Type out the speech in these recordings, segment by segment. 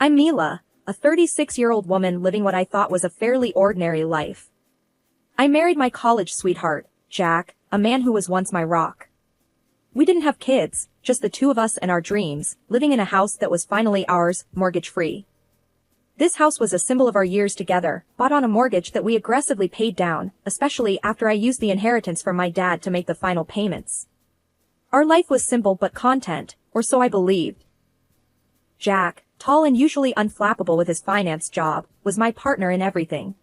I'm Mila, a 36-year-old woman living what I thought was a fairly ordinary life. I married my college sweetheart, Jack, a man who was once my rock. We didn't have kids, just the two of us and our dreams, living in a house that was finally ours, mortgage-free. This house was a symbol of our years together, bought on a mortgage that we aggressively paid down, especially after I used the inheritance from my dad to make the final payments. Our life was simple but content, or so I believed. Jack, tall and usually unflappable with his finance job, was my partner in everything.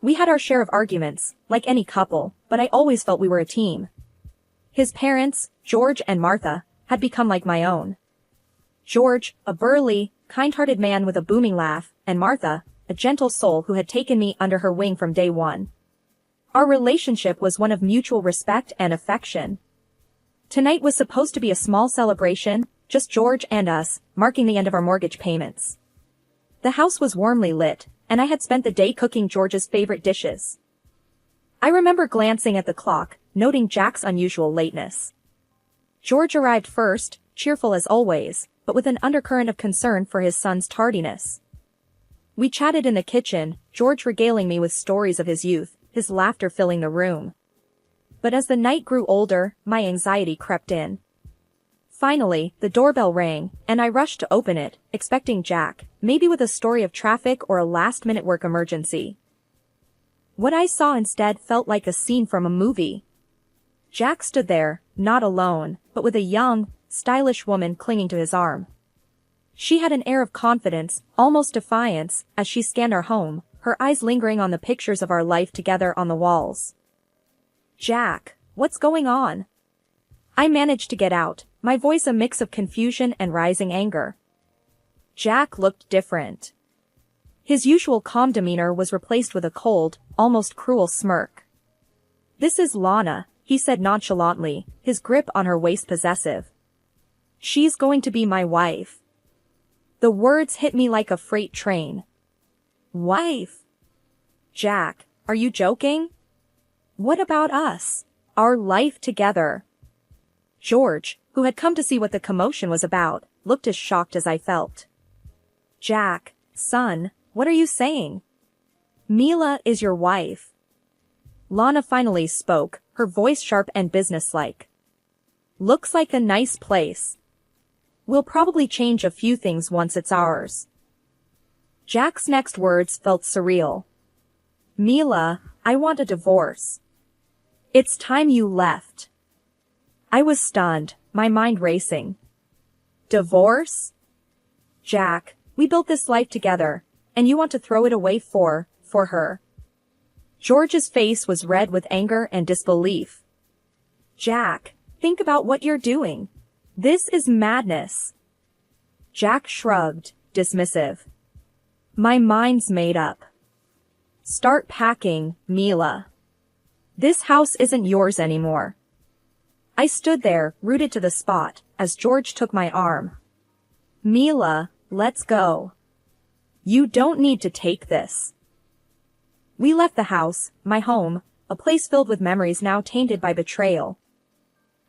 We had our share of arguments, like any couple, but I always felt we were a team. His parents, George and Martha, had become like my own. George, a burly, kind-hearted man with a booming laugh, and Martha, a gentle soul who had taken me under her wing from day one. Our relationship was one of mutual respect and affection. Tonight was supposed to be a small celebration, just George and us, marking the end of our mortgage payments. The house was warmly lit, and I had spent the day cooking George's favorite dishes. I remember glancing at the clock, noting Jack's unusual lateness. George arrived first, cheerful as always, but with an undercurrent of concern for his son's tardiness. We chatted in the kitchen, George regaling me with stories of his youth, his laughter filling the room. But as the night grew older, my anxiety crept in. Finally, the doorbell rang, and I rushed to open it, expecting Jack, maybe with a story of traffic or a last-minute work emergency. What I saw instead felt like a scene from a movie. Jack stood there, not alone, but with a young, stylish woman clinging to his arm. She had an air of confidence, almost defiance, as she scanned our home, her eyes lingering on the pictures of our life together on the walls. "Jack, what's going on?" I managed to get out, my voice a mix of confusion and rising anger. Jack looked different. His usual calm demeanor was replaced with a cold, almost cruel smirk. "This is Lana," he said nonchalantly, his grip on her waist possessive. "She's going to be my wife." The words hit me like a freight train. Wife? Jack, are you joking? What about us? Our life together? George, who had come to see what the commotion was about, looked as shocked as I felt. "Jack, son, what are you saying? Mila is your wife." Lana finally spoke, her voice sharp and businesslike. "Looks like a nice place. We'll probably change a few things once it's ours." Jack's next words felt surreal. "Mila, I want a divorce. It's time you left." I was stunned, my mind racing. "Divorce? Jack, we built this life together, and you want to throw it away for her?" George's face was red with anger and disbelief. "Jack, think about what you're doing. This is madness." Jack shrugged, dismissive. "My mind's made up. Start packing, Mila. This house isn't yours anymore." I stood there, rooted to the spot, as George took my arm. "Mila, let's go. You don't need to take this." We left the house, my home, a place filled with memories now tainted by betrayal.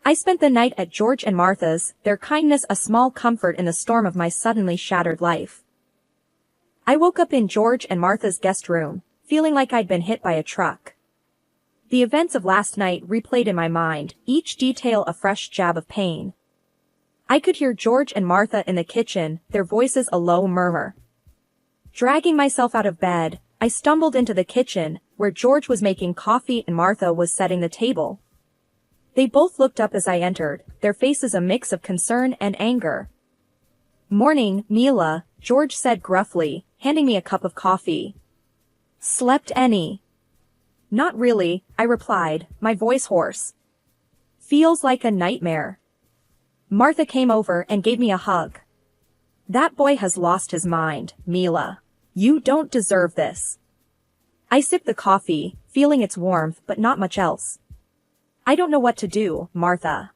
I spent the night at George and Martha's, their kindness a small comfort in the storm of my suddenly shattered life. I woke up in George and Martha's guest room, feeling like I'd been hit by a truck. The events of last night replayed in my mind, each detail a fresh jab of pain. I could hear George and Martha in the kitchen, their voices a low murmur. Dragging myself out of bed, I stumbled into the kitchen, where George was making coffee and Martha was setting the table. They both looked up as I entered, their faces a mix of concern and anger. "Morning, Mila," George said gruffly, handing me a cup of coffee. "Slept any?" "Not really," I replied, my voice hoarse. "Feels like a nightmare." Martha came over and gave me a hug. "That boy has lost his mind, Mila. You don't deserve this." I sipped the coffee, feeling its warmth but not much else. "I don't know what to do, Martha.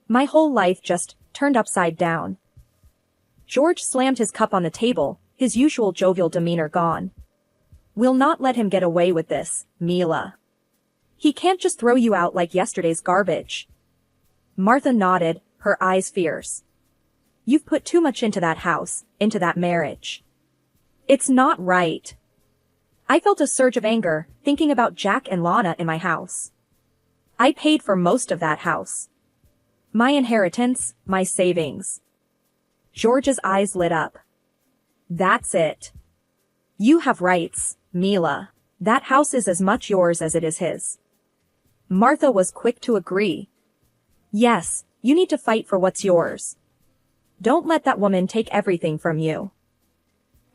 My whole life just turned upside down." George slammed his cup on the table, his usual jovial demeanor gone. "We'll not let him get away with this, Mila. He can't just throw you out like yesterday's garbage." Martha nodded, her eyes fierce. You've put too much into that house, into that marriage. It's not right. I felt a surge of anger, thinking about Jack and Lana in my house. I paid for most of that house. My inheritance, my savings. George's eyes lit up. That's it. You have rights, Mila. That house is as much yours as it is his. Martha was quick to agree. Yes, you need to fight for what's yours. Don't let that woman take everything from you.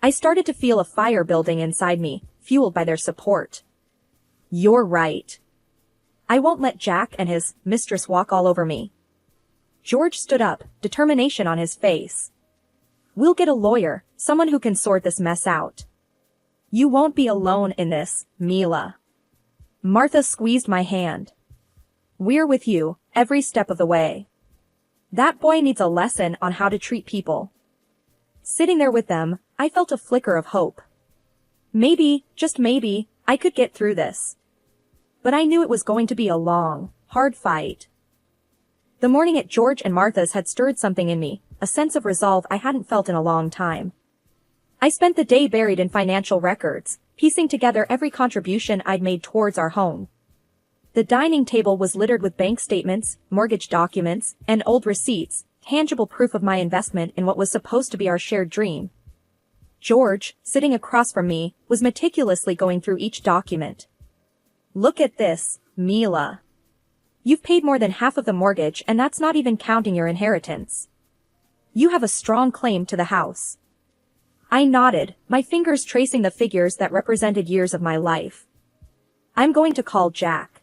I started to feel a fire building inside me, fueled by their support. You're right. I won't let Jack and his mistress walk all over me. George stood up, determination on his face. We'll get a lawyer, someone who can sort this mess out. You won't be alone in this, Mila. Martha squeezed my hand. We're with you, every step of the way. That boy needs a lesson on how to treat people. Sitting there with them, I felt a flicker of hope. Maybe, just maybe, I could get through this. But I knew it was going to be a long, hard fight. The morning at George and Martha's had stirred something in me, a sense of resolve I hadn't felt in a long time. I spent the day buried in financial records, piecing together every contribution I'd made towards our home. The dining table was littered with bank statements, mortgage documents, and old receipts, tangible proof of my investment in what was supposed to be our shared dream. George, sitting across from me, was meticulously going through each document. Look at this, Mila. You've paid more than half of the mortgage, and that's not even counting your inheritance. You have a strong claim to the house. I nodded, my fingers tracing the figures that represented years of my life. I'm going to call Jack.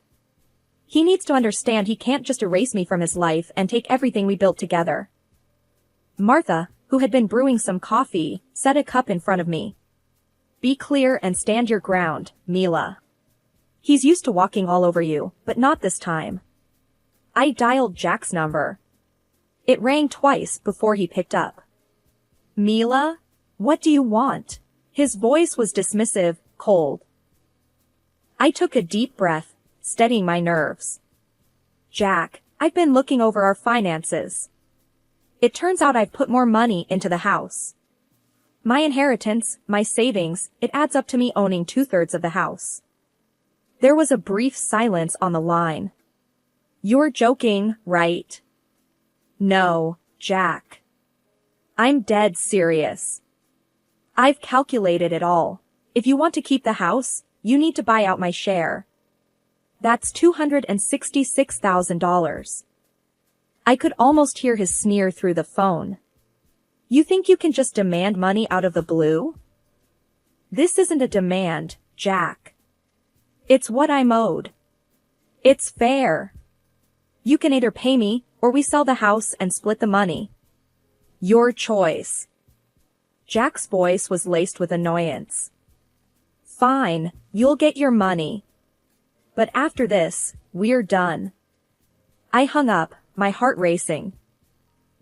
He needs to understand he can't just erase me from his life and take everything we built together. Martha, who had been brewing some coffee, set a cup in front of me. Be clear and stand your ground, Mila. He's used to walking all over you, but not this time. I dialed Jack's number. It rang twice before he picked up. Mila? What do you want? His voice was dismissive, cold. I took a deep breath, steadying my nerves. Jack, I've been looking over our finances. It turns out I've put more money into the house. My inheritance, my savings, it adds up to me owning 2/3 of the house. There was a brief silence on the line. You're joking, right? No, Jack. I'm dead serious. I've calculated it all. If you want to keep the house, you need to buy out my share. That's $266,000. I could almost hear his sneer through the phone. You think you can just demand money out of the blue? This isn't a demand, Jack. It's what I'm owed. It's fair. You can either pay me, or we sell the house and split the money. Your choice. Jack's voice was laced with annoyance. Fine, you'll get your money. But after this, we're done. I hung up, my heart racing.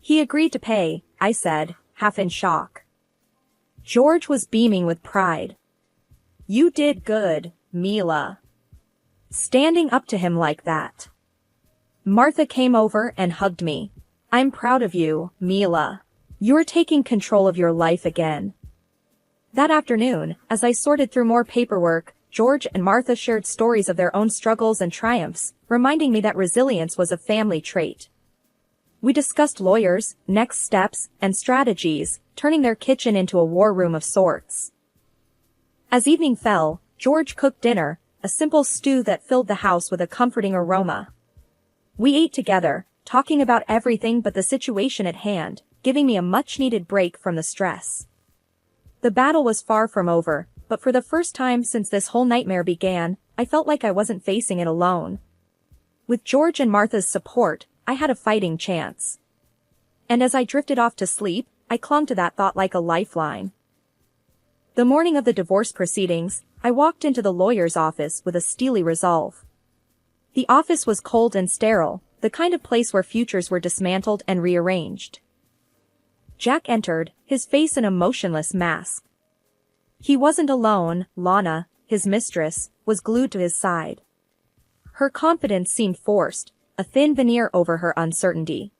He agreed to pay, I said, half in shock. George was beaming with pride. You did good, Mila. Standing up to him like that. Martha came over and hugged me. I'm proud of you, Mila. You're taking control of your life again. That afternoon, as I sorted through more paperwork, George and Martha shared stories of their own struggles and triumphs, reminding me that resilience was a family trait. We discussed lawyers, next steps, and strategies, turning their kitchen into a war room of sorts. As evening fell, George cooked dinner, a simple stew that filled the house with a comforting aroma. We ate together, talking about everything but the situation at hand, giving me a much-needed break from the stress. The battle was far from over, but for the first time since this whole nightmare began, I felt like I wasn't facing it alone. With George and Martha's support, I had a fighting chance. And as I drifted off to sleep, I clung to that thought like a lifeline. The morning of the divorce proceedings, I walked into the lawyer's office with a steely resolve. The office was cold and sterile, the kind of place where futures were dismantled and rearranged. Jack entered, his face an emotionless mask. He wasn't alone, Lana, his mistress, was glued to his side. Her confidence seemed forced, a thin veneer over her uncertainty.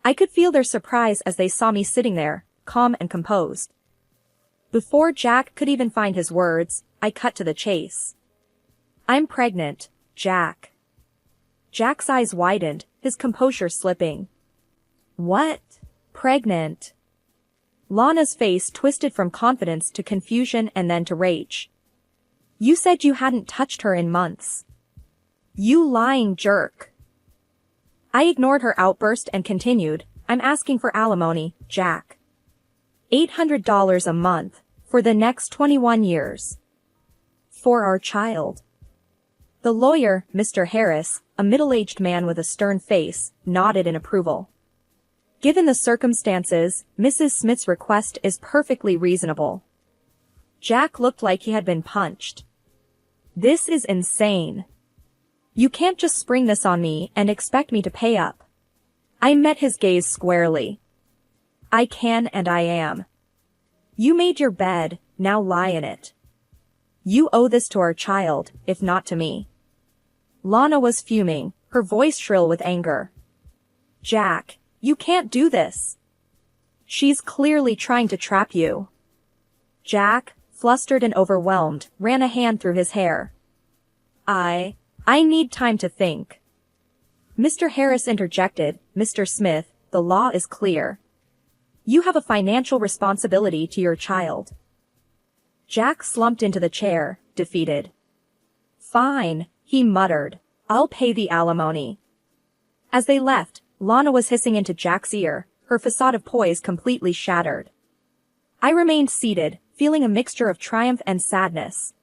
I could feel their surprise as they saw me sitting there, calm and composed. Before Jack could even find his words, I cut to the chase. I'm pregnant, Jack. Jack's eyes widened, his composure slipping. What? Pregnant? Lana's face twisted from confidence to confusion and then to rage. You said you hadn't touched her in months. You lying jerk. I ignored her outburst and continued, I'm asking for alimony, Jack. $800 a month, for the next 21 years. For our child. The lawyer, Mr. Harris, a middle-aged man with a stern face, nodded in approval. Given the circumstances, Mrs. Smith's request is perfectly reasonable. Jack looked like he had been punched. This is insane. You can't just spring this on me and expect me to pay up. I met his gaze squarely. I can and I am. You made your bed, now lie in it. You owe this to our child, if not to me. Lana was fuming, her voice shrill with anger. Jack, you can't do this. She's clearly trying to trap you. Jack, flustered and overwhelmed, ran a hand through his hair. I need time to think. Mr. Harris interjected, Mr. Smith, the law is clear. You have a financial responsibility to your child. Jack slumped into the chair, defeated. Fine, he muttered. I'll pay the alimony. As they left, Lana was hissing into Jack's ear, her facade of poise completely shattered. I remained seated, feeling a mixture of triumph and sadness.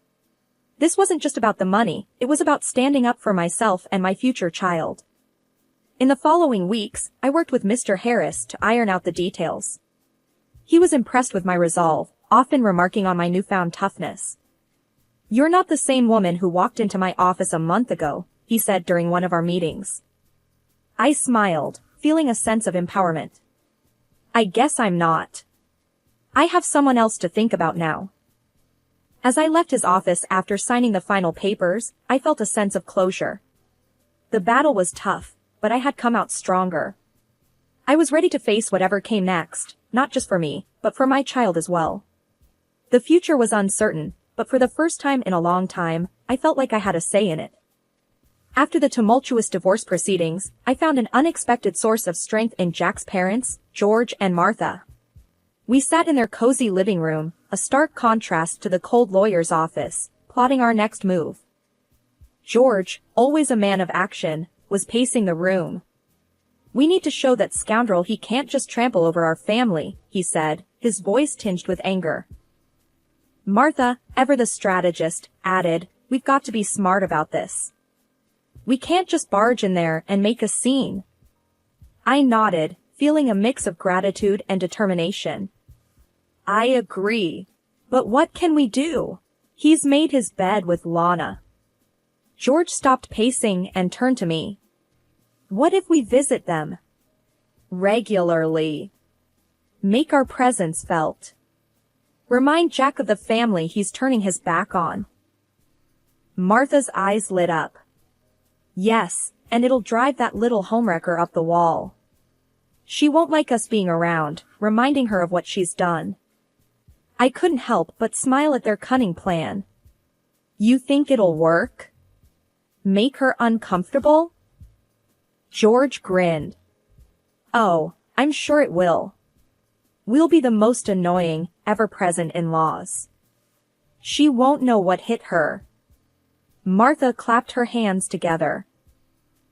This wasn't just about the money, it was about standing up for myself and my future child. In the following weeks, I worked with Mr. Harris to iron out the details. He was impressed with my resolve, often remarking on my newfound toughness. You're not the same woman who walked into my office a month ago, he said during one of our meetings. I smiled, feeling a sense of empowerment. I guess I'm not. I have someone else to think about now. As I left his office after signing the final papers, I felt a sense of closure. The battle was tough, but I had come out stronger. I was ready to face whatever came next, not just for me, but for my child as well. The future was uncertain, but for the first time in a long time, I felt like I had a say in it. After the tumultuous divorce proceedings, I found an unexpected source of strength in Jack's parents, George and Martha. We sat in their cozy living room, a stark contrast to the cold lawyer's office, plotting our next move. George, always a man of action, was pacing the room. We need to show that scoundrel he can't just trample over our family, he said, his voice tinged with anger. Martha, ever the strategist, added, we've got to be smart about this. We can't just barge in there and make a scene. I nodded, feeling a mix of gratitude and determination. I agree. But what can we do? He's made his bed with Lana. George stopped pacing and turned to me. What if we visit them? Regularly. Make our presence felt. Remind Jack of the family he's turning his back on. Martha's eyes lit up. Yes, and it'll drive that little homewrecker up the wall. She won't like us being around, reminding her of what she's done. I couldn't help but smile at their cunning plan. You think it'll work? Make her uncomfortable? George grinned. Oh, I'm sure it will. We'll be the most annoying, ever-present in-laws. She won't know what hit her. Martha clapped her hands together.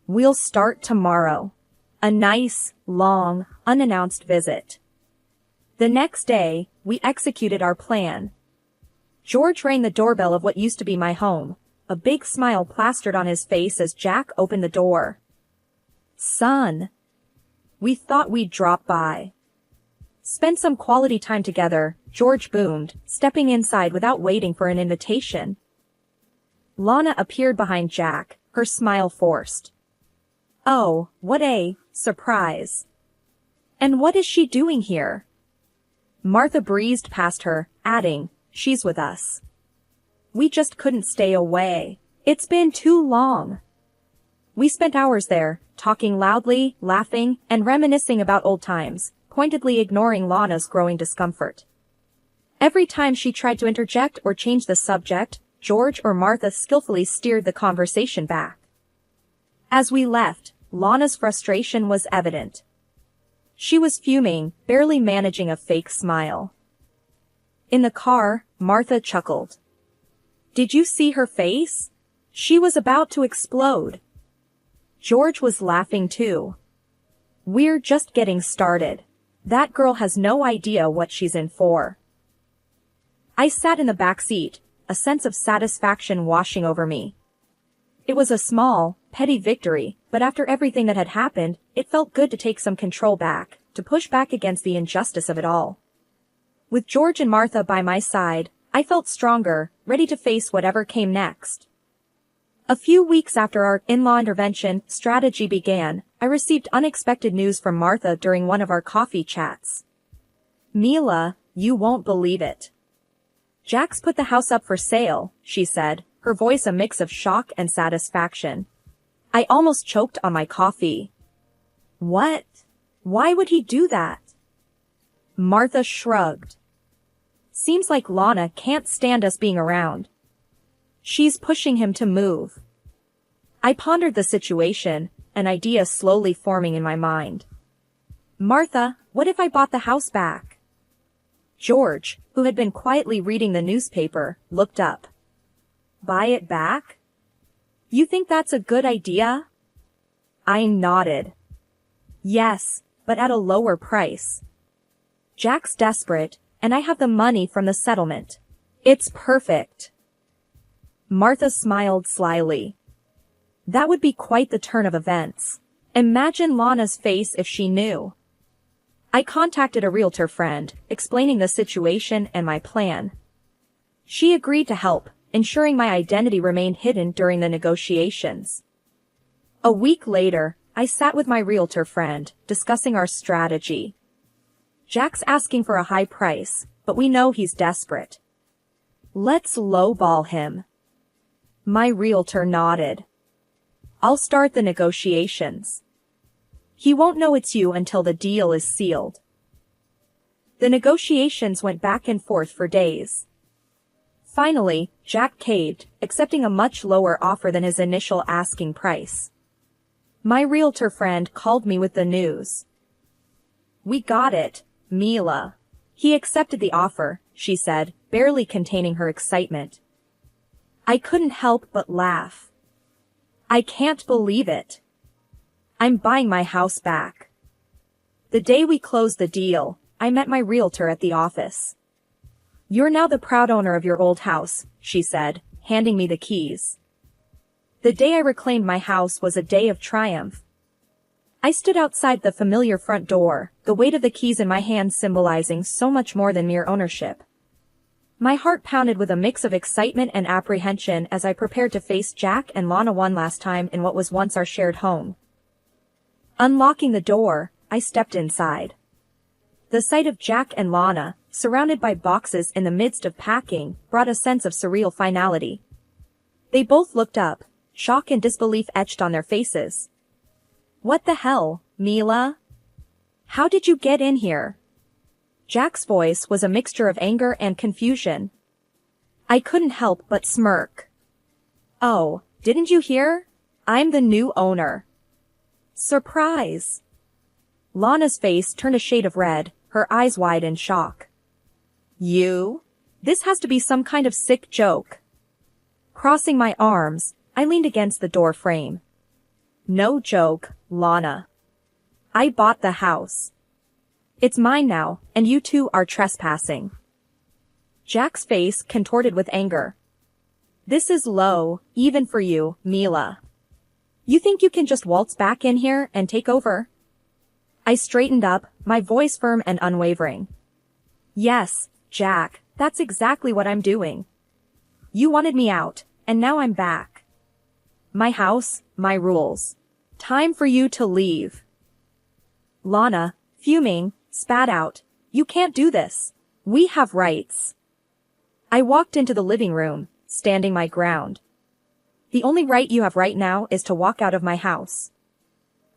We'll start tomorrow. A nice, long, unannounced visit. The next day, we executed our plan. George rang the doorbell of what used to be my home, a big smile plastered on his face as Jack opened the door. Son. We thought we'd drop by. Spend some quality time together, George boomed, stepping inside without waiting for an invitation. Lana appeared behind Jack, her smile forced. Oh, what a surprise. And what is she doing here? Martha breezed past her, adding, she's with us. We just couldn't stay away. It's been too long. We spent hours there, talking loudly, laughing, and reminiscing about old times, pointedly ignoring Lana's growing discomfort. Every time she tried to interject or change the subject, George or Martha skillfully steered the conversation back. As we left, Lana's frustration was evident. She was fuming, barely managing a fake smile. In the car, Martha chuckled. "Did you see her face? She was about to explode." George was laughing too. "We're just getting started. That girl has no idea what she's in for." I sat in the back seat, a sense of satisfaction washing over me. It was a small, petty victory, but after everything that had happened, it felt good to take some control back, to push back against the injustice of it all. With George and Martha by my side, I felt stronger, ready to face whatever came next. A few weeks after our in-law intervention strategy began, I received unexpected news from Martha during one of our coffee chats. "Mila, you won't believe it. Jack's put the house up for sale," she said, her voice a mix of shock and satisfaction. I almost choked on my coffee. "What? Why would he do that?" Martha shrugged. "Seems like Lana can't stand us being around. She's pushing him to move." I pondered the situation, an idea slowly forming in my mind. "Martha, what if I bought the house back?" George, who had been quietly reading the newspaper, looked up. "Buy it back? You think that's a good idea?" I nodded. "Yes, but at a lower price. Jack's desperate, and I have the money from the settlement. It's perfect." Martha smiled slyly. "That would be quite the turn of events. Imagine Lana's face if she knew." I contacted a realtor friend, explaining the situation and my plan. She agreed to help, ensuring my identity remained hidden during the negotiations. A week later, I sat with my realtor friend, discussing our strategy. Jack's asking for a high price, but we know he's desperate. "Let's lowball him." My realtor nodded. "I'll start the negotiations. He won't know it's you until the deal is sealed." The negotiations went back and forth for days. Finally, Jack caved, accepting a much lower offer than his initial asking price. My realtor friend called me with the news. "We got it, Mila." "He accepted the offer," she said, barely containing her excitement. I couldn't help but laugh. "I can't believe it. I'm buying my house back." The day we closed the deal, I met my realtor at the office. "You're now the proud owner of your old house," she said, handing me the keys. The day I reclaimed my house was a day of triumph. I stood outside the familiar front door, the weight of the keys in my hand symbolizing so much more than mere ownership. My heart pounded with a mix of excitement and apprehension as I prepared to face Jack and Lana one last time in what was once our shared home. Unlocking the door, I stepped inside. The sight of Jack and Lana, surrounded by boxes in the midst of packing, brought a sense of surreal finality. They both looked up, shock and disbelief etched on their faces. "What the hell, Mila? How did you get in here?" Jack's voice was a mixture of anger and confusion. I couldn't help but smirk. "Oh, didn't you hear? I'm the new owner." "Surprise!" Lana's face turned a shade of red, her eyes wide in shock. "You? This has to be some kind of sick joke." Crossing my arms, I leaned against the door frame. "No joke, Lana. I bought the house. It's mine now, and you two are trespassing." Jack's face contorted with anger. "This is low, even for you, Mila. You think you can just waltz back in here and take over?" I straightened up, my voice firm and unwavering. "Yes, Jack, that's exactly what I'm doing. You wanted me out, and now I'm back. My house, my rules. Time for you to leave." Lana, fuming, spat out, "You can't do this. We have rights." I walked into the living room, standing my ground. The only right you have right now is to walk out of my house.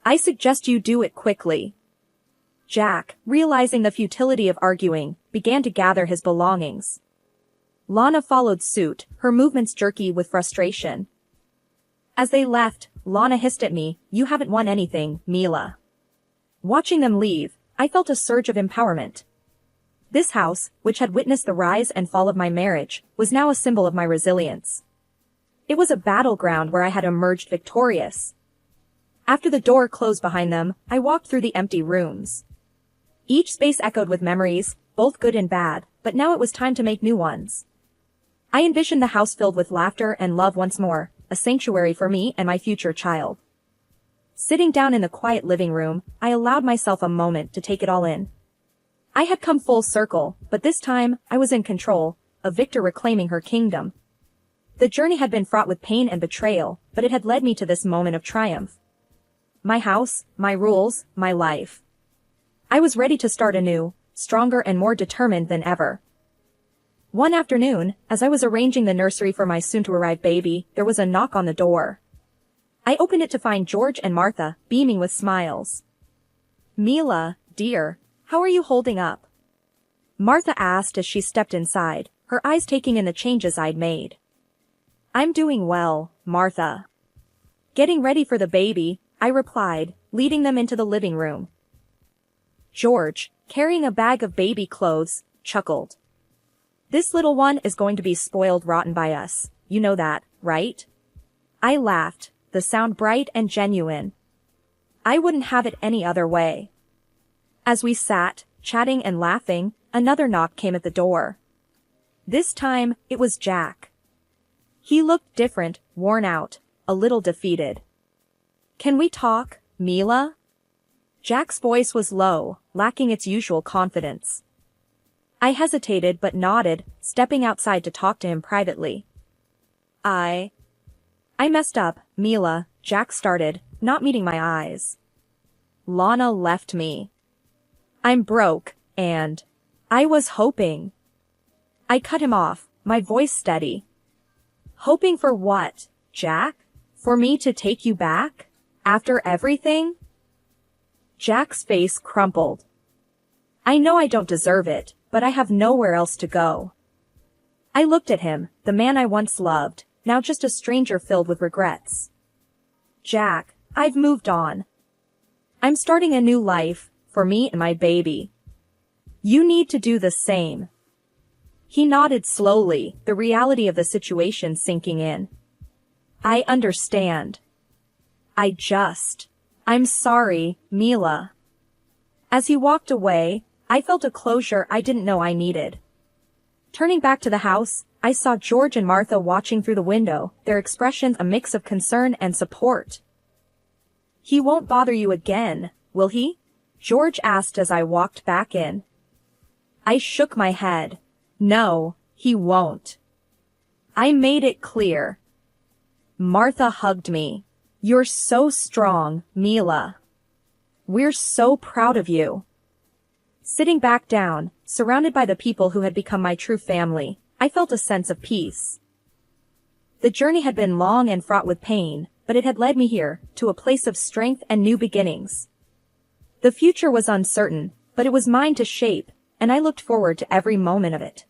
I suggest you do it quickly. Jack, realizing the futility of arguing, began to gather his belongings. Lana followed suit, her movements jerky with frustration. As they left, Lana hissed at me, "You haven't won anything, Mila." Watching them leave, I felt a surge of empowerment. This house, which had witnessed the rise and fall of my marriage, was now a symbol of my resilience. It was a battleground where I had emerged victorious. After the door closed behind them, I walked through the empty rooms. Each space echoed with memories, both good and bad, but now it was time to make new ones. I envisioned the house filled with laughter and love once more, a sanctuary for me and my future child. Sitting down in the quiet living room, I allowed myself a moment to take it all in. I had come full circle, but this time, I was in control, a victor reclaiming her kingdom. The journey had been fraught with pain and betrayal, but it had led me to this moment of triumph. My house, my rules, my life. I was ready to start anew, stronger and more determined than ever. One afternoon, as I was arranging the nursery for my soon-to-arrive baby, there was a knock on the door. I opened it to find George and Martha, beaming with smiles. "Mila, dear, how are you holding up?" Martha asked as she stepped inside, her eyes taking in the changes I'd made. "I'm doing well, Martha." "Getting ready for the baby," I replied, leading them into the living room. George, carrying a bag of baby clothes, chuckled. "This little one is going to be spoiled rotten by us, you know that, right?" I laughed, the sound bright and genuine. I wouldn't have it any other way. As we sat, chatting and laughing, another knock came at the door. This time, it was Jack. He looked different, worn out, a little defeated. "Can we talk, Mila?" Jack's voice was low, lacking its usual confidence. I hesitated but nodded, stepping outside to talk to him privately. I messed up, Mila," Jack started, not meeting my eyes. "Lana left me. I'm broke, and I was hoping." I cut him off, my voice steady. "Hoping for what, Jack? For me to take you back? After everything?" Jack's face crumpled. "I know I don't deserve it, but I have nowhere else to go." I looked at him, the man I once loved, now just a stranger filled with regrets. "Jack, I've moved on. I'm starting a new life, for me and my baby. You need to do the same." He nodded slowly, the reality of the situation sinking in. "I understand. I'm sorry, Mila." As he walked away, I felt a closure I didn't know I needed. Turning back to the house, I saw George and Martha watching through the window, their expressions a mix of concern and support. "He won't bother you again, will he?" George asked as I walked back in. I shook my head. "No, he won't. I made it clear." Martha hugged me. "You're so strong, Mila. We're so proud of you." Sitting back down, surrounded by the people who had become my true family, I felt a sense of peace. The journey had been long and fraught with pain, but it had led me here, to a place of strength and new beginnings. The future was uncertain, but it was mine to shape, and I looked forward to every moment of it.